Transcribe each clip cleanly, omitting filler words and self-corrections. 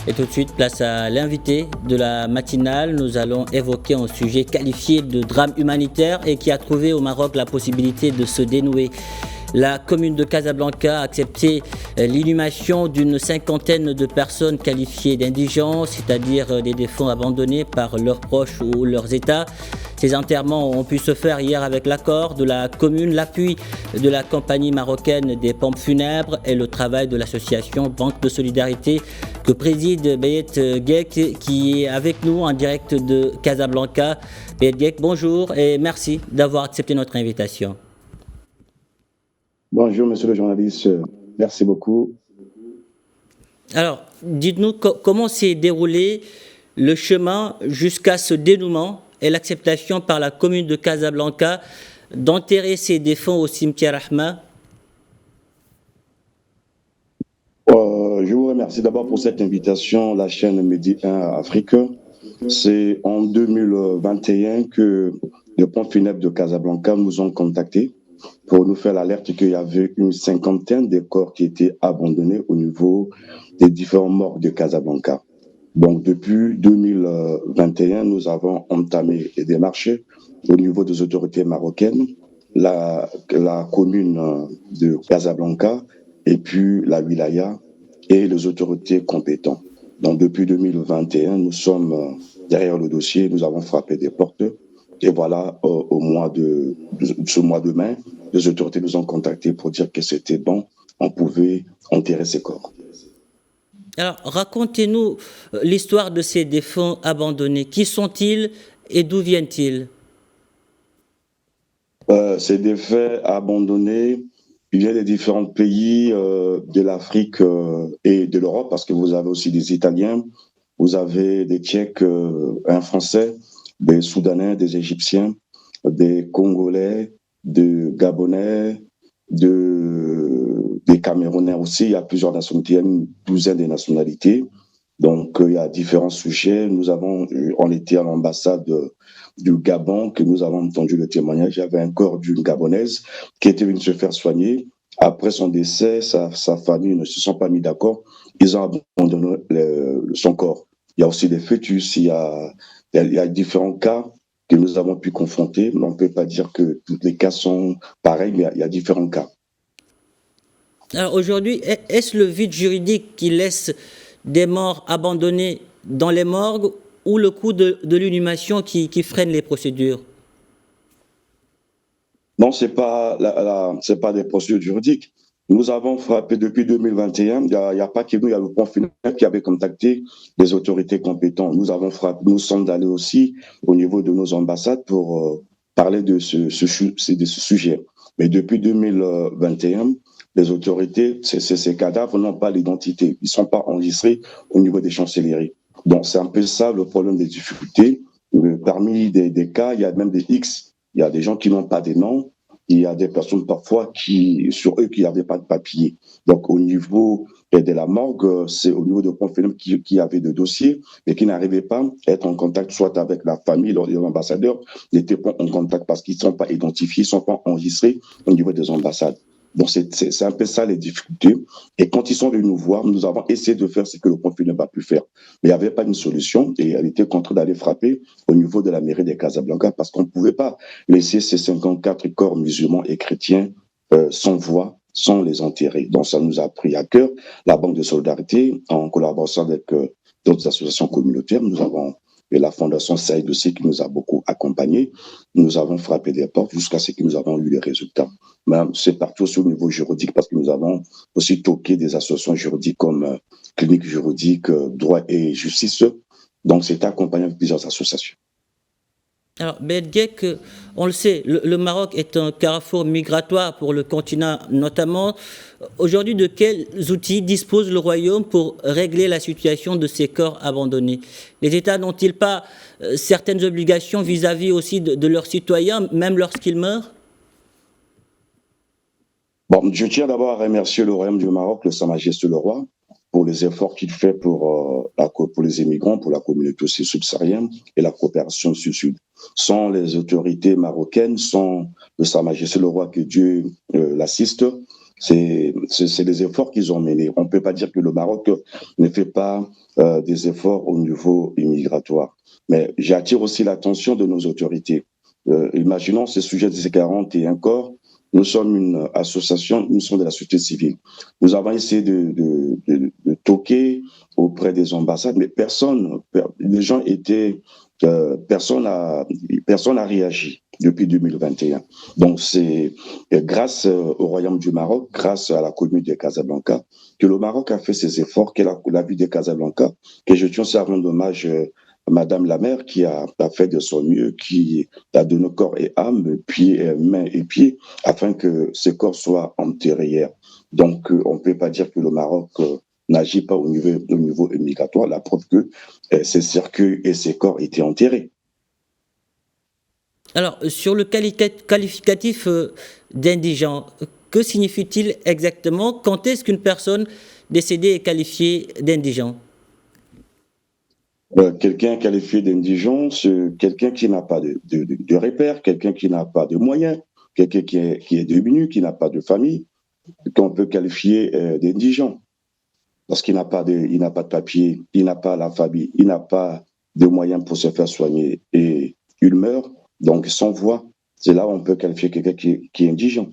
Et tout de suite, place à l'invité de la matinale. Nous allons évoquer un sujet qualifié de drame humanitaire et qui a trouvé au Maroc la possibilité de se dénouer. La commune de Casablanca a accepté l'inhumation d'une cinquantaine de personnes qualifiées d'indigents, c'est-à-dire des défunts abandonnés par leurs proches ou leurs États. Ces enterrements ont pu se faire hier avec l'accord de la commune, l'appui de la compagnie marocaine des pompes funèbres et le travail de l'association Banque de Solidarité que préside Beyet Guek, qui est avec nous en direct de Casablanca. Beyet Guek, bonjour et merci d'avoir accepté notre invitation. Bonjour, monsieur le journaliste. Merci beaucoup. Alors, dites-nous comment s'est déroulé le chemin jusqu'à ce dénouement et l'acceptation par la commune de Casablanca d'enterrer ces défunts au cimetière Ahma. Je vous remercie d'abord pour cette invitation, la chaîne Medi 1 Afrique. C'est en 2021 que les pompes funèbres de Casablanca nous ont contactés pour nous faire l'alerte qu'il y avait une cinquantaine de corps qui étaient abandonnés au niveau des différents morgues de Casablanca. Donc, depuis 2021, nous avons entamé les démarches au niveau des autorités marocaines, la commune de Casablanca et puis la wilaya et les autorités compétentes. Donc, depuis 2021, nous sommes derrière le dossier, nous avons frappé des portes. Et voilà, ce mois de mai, les autorités nous ont contactés pour dire que c'était bon, on pouvait enterrer ces corps. Alors, racontez-nous l'histoire de ces défunts abandonnés. Qui sont-ils et d'où viennent-ils? Ces défunts abandonnés, ils viennent des différents pays de l'Afrique et de l'Europe, parce que vous avez aussi des Italiens, vous avez des Tchèques, un Français, des Soudanais, des Égyptiens, des Congolais, des Gabonais, des Camerounais aussi. Il y a plusieurs nationalités, il y a une douzaine de nationalités. Donc, il y a différents sujets. On était à l'ambassade du Gabon, que nous avons entendu le témoignage. Il y avait un corps d'une Gabonaise qui était venue se faire soigner. Après son décès, sa famille ne se sont pas mis d'accord. Ils ont abandonné son corps. Il y a aussi des fœtus, il y a différents cas que nous avons pu confronter. On ne peut pas dire que tous les cas sont pareils, mais il y a différents cas. Alors aujourd'hui, est-ce le vide juridique qui laisse des morts abandonnés dans les morgues ou le coût de l'inhumation qui freine les procédures? Non, c'est pas des procédures juridiques. Nous avons frappé depuis 2021. Il y a pas que nous, il y a le pont funèbre qui avait contacté les autorités compétentes. Nous avons frappé, nous sommes allés aussi au niveau de nos ambassades pour parler de ce sujet. Mais depuis 2021, les autorités, ces cadavres n'ont pas l'identité. Ils ne sont pas enregistrés au niveau des chancelleries. Donc, c'est un peu ça le problème des difficultés. Parmi des cas, il y a même des X. Il y a des gens qui n'ont pas de nom. Il y a des personnes parfois sur eux qui n'avaient pas de papier. Donc, au niveau de la morgue, c'est au niveau de pompes funèbres qui avaient des dossiers, mais qui n'arrivaient pas à être en contact soit avec la famille, les ambassadeurs n'étaient pas en contact parce qu'ils ne sont pas identifiés, ils ne sont pas enregistrés au niveau des ambassades. Donc, c'est un peu ça les difficultés. Et quand ils sont venus nous voir, nous avons essayé de faire ce que le pompe funèbre n'a pu faire. Mais il n'y avait pas une solution et elle était contrainte d'aller frapper au niveau de la mairie de Casablanca parce qu'on ne pouvait pas laisser ces 54 corps musulmans et chrétiens sans voix, sans les enterrer. Donc, ça nous a pris à cœur. La Banque de Solidarité, en collaboration avec d'autres associations communautaires, nous avons et la Fondation Saïd aussi qui nous a beaucoup accompagnés. Nous avons frappé des portes jusqu'à ce que nous avons eu les résultats. Mais c'est partout sur le niveau juridique parce que nous avons aussi toqué des associations juridiques comme Clinique juridique, Droit et Justice. Donc, c'est accompagné avec plusieurs associations. Alors, Bedgek, on le sait, le Maroc est un carrefour migratoire pour le continent notamment. Aujourd'hui, de quels outils dispose le Royaume pour régler la situation de ces corps abandonnés? Les États n'ont-ils pas certaines obligations vis-à-vis aussi de leurs citoyens, même lorsqu'ils meurent? Bon, je tiens d'abord à remercier le Royaume du Maroc, Sa Majesté le Roi, pour les efforts qu'il fait pour les immigrants, pour la communauté aussi subsaharienne et la coopération sud-sud. Sans les autorités marocaines, sans Sa Majesté le Roi, que Dieu l'assiste, C'est les efforts qu'ils ont menés. On ne peut pas dire que le Maroc ne fait pas des efforts au niveau immigratoire. Mais j'attire aussi l'attention de nos autorités. Imaginons ce sujet de ces 41 corps. Nous sommes une association, nous sommes de la société civile. Nous avons essayé de toquer auprès des ambassades, mais les gens étaient, personne n'a réagi depuis 2021. Donc c'est grâce au Royaume du Maroc, grâce à la commune de Casablanca, que le Maroc a fait ses efforts, que la ville de Casablanca, que je tiens à rendre hommage Madame la maire qui a fait de son mieux, qui a donné corps et âme, mains et pieds, afin que ces corps soient enterrés hier. Donc, on ne peut pas dire que le Maroc n'agit pas au niveau migratoire, la preuve que ces cercueils et ces corps étaient enterrés. Alors, sur le qualificatif d'indigent, que signifie-t-il exactement? Quand est-ce qu'une personne décédée est qualifiée d'indigent? Quelqu'un qualifié d'indigent, c'est quelqu'un qui n'a pas de repères, quelqu'un qui n'a pas de moyens, quelqu'un qui est diminué, qui n'a pas de famille, qu'on peut qualifier d'indigent. Parce qu'il n'a pas de papier, il n'a pas la famille, il n'a pas de moyens pour se faire soigner et il meurt, donc sans voix. C'est là où on peut qualifier quelqu'un qui est indigent.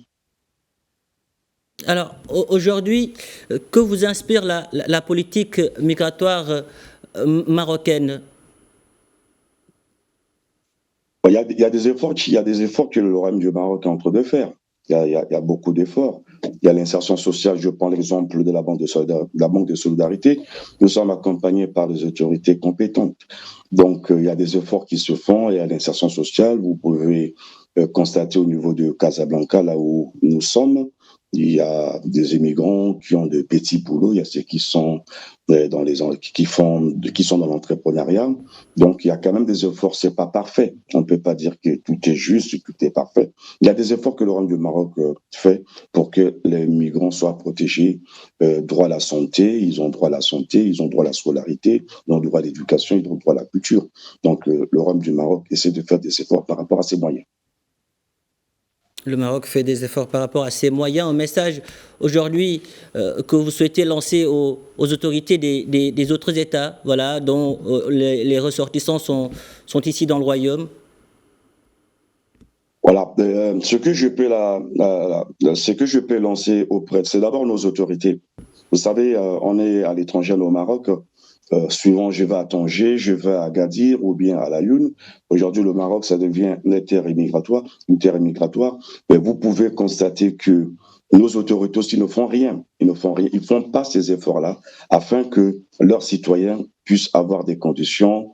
Alors, aujourd'hui, que vous inspire la politique migratoire marocaine? Il y a des efforts que le Royaume du Maroc est en train de faire. Il y a beaucoup d'efforts. Il y a l'insertion sociale. Je prends l'exemple de la Banque de solidarité. Nous sommes accompagnés par les autorités compétentes. Donc, il y a des efforts qui se font. Il y a l'insertion sociale. Vous pouvez constater au niveau de Casablanca, là où nous sommes, il y a des immigrants qui ont de petits boulots. Il y a ceux qui sont qui sont dans l'entrepreneuriat. Donc, il y a quand même des efforts. C'est pas parfait. On ne peut pas dire que tout est juste, tout est parfait. Il y a des efforts que le Royaume du Maroc fait pour que les migrants soient protégés. Droit à la santé, ils ont droit à la santé, ils ont droit à la scolarité, ils ont droit à l'éducation, ils ont droit à la culture. Donc, le Royaume du Maroc essaie de faire des efforts par rapport à ses moyens. Le Maroc fait des efforts par rapport à ses moyens. Un message aujourd'hui que vous souhaitez lancer aux autorités des autres États, voilà, dont les ressortissants sont ici dans le Royaume. Voilà, ce que je peux lancer auprès, c'est d'abord nos autorités. Vous savez, on est à l'étranger au Maroc. Souvent, je vais à Tanger, je vais à Agadir ou bien à La Lune. Aujourd'hui, le Maroc, ça devient une terre migratoire. Mais vous pouvez constater que nos autorités aussi ne font rien. Ils ne font pas ces efforts-là afin que leurs citoyens puissent avoir des conditions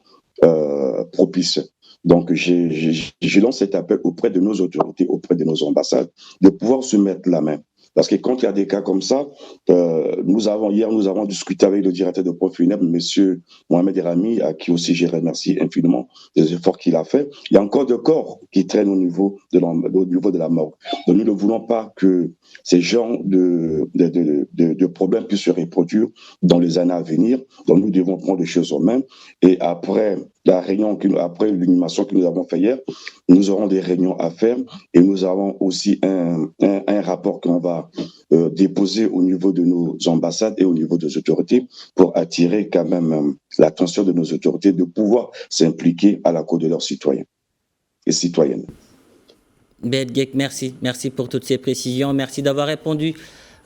propices. Donc, je lance cet appel auprès de nos autorités, auprès de nos ambassades, de pouvoir se mettre la main. Parce que quand il y a des cas comme ça, nous avons discuté avec le directeur de pompes funèbres, M. Mohamed Rami, à qui aussi je remercie infiniment des efforts qu'il a fait. Il y a encore des corps qui traînent au niveau de la morgue. Donc nous ne voulons pas que ces genres de problèmes puissent se reproduire dans les années à venir. Donc nous devons prendre les choses en main. Et après l'inhumation que nous avons fait hier, nous aurons des réunions à faire et nous avons aussi un rapport qu'on va déposer au niveau de nos ambassades et au niveau des autorités pour attirer quand même l'attention de nos autorités de pouvoir s'impliquer à la cause de leurs citoyens et citoyennes. Beed Guek, merci. Merci pour toutes ces précisions. Merci d'avoir répondu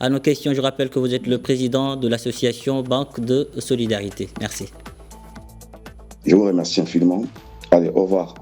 à nos questions. Je rappelle que vous êtes le président de l'association Banque de Solidarité. Merci. Je vous remercie infiniment. Allez, au revoir.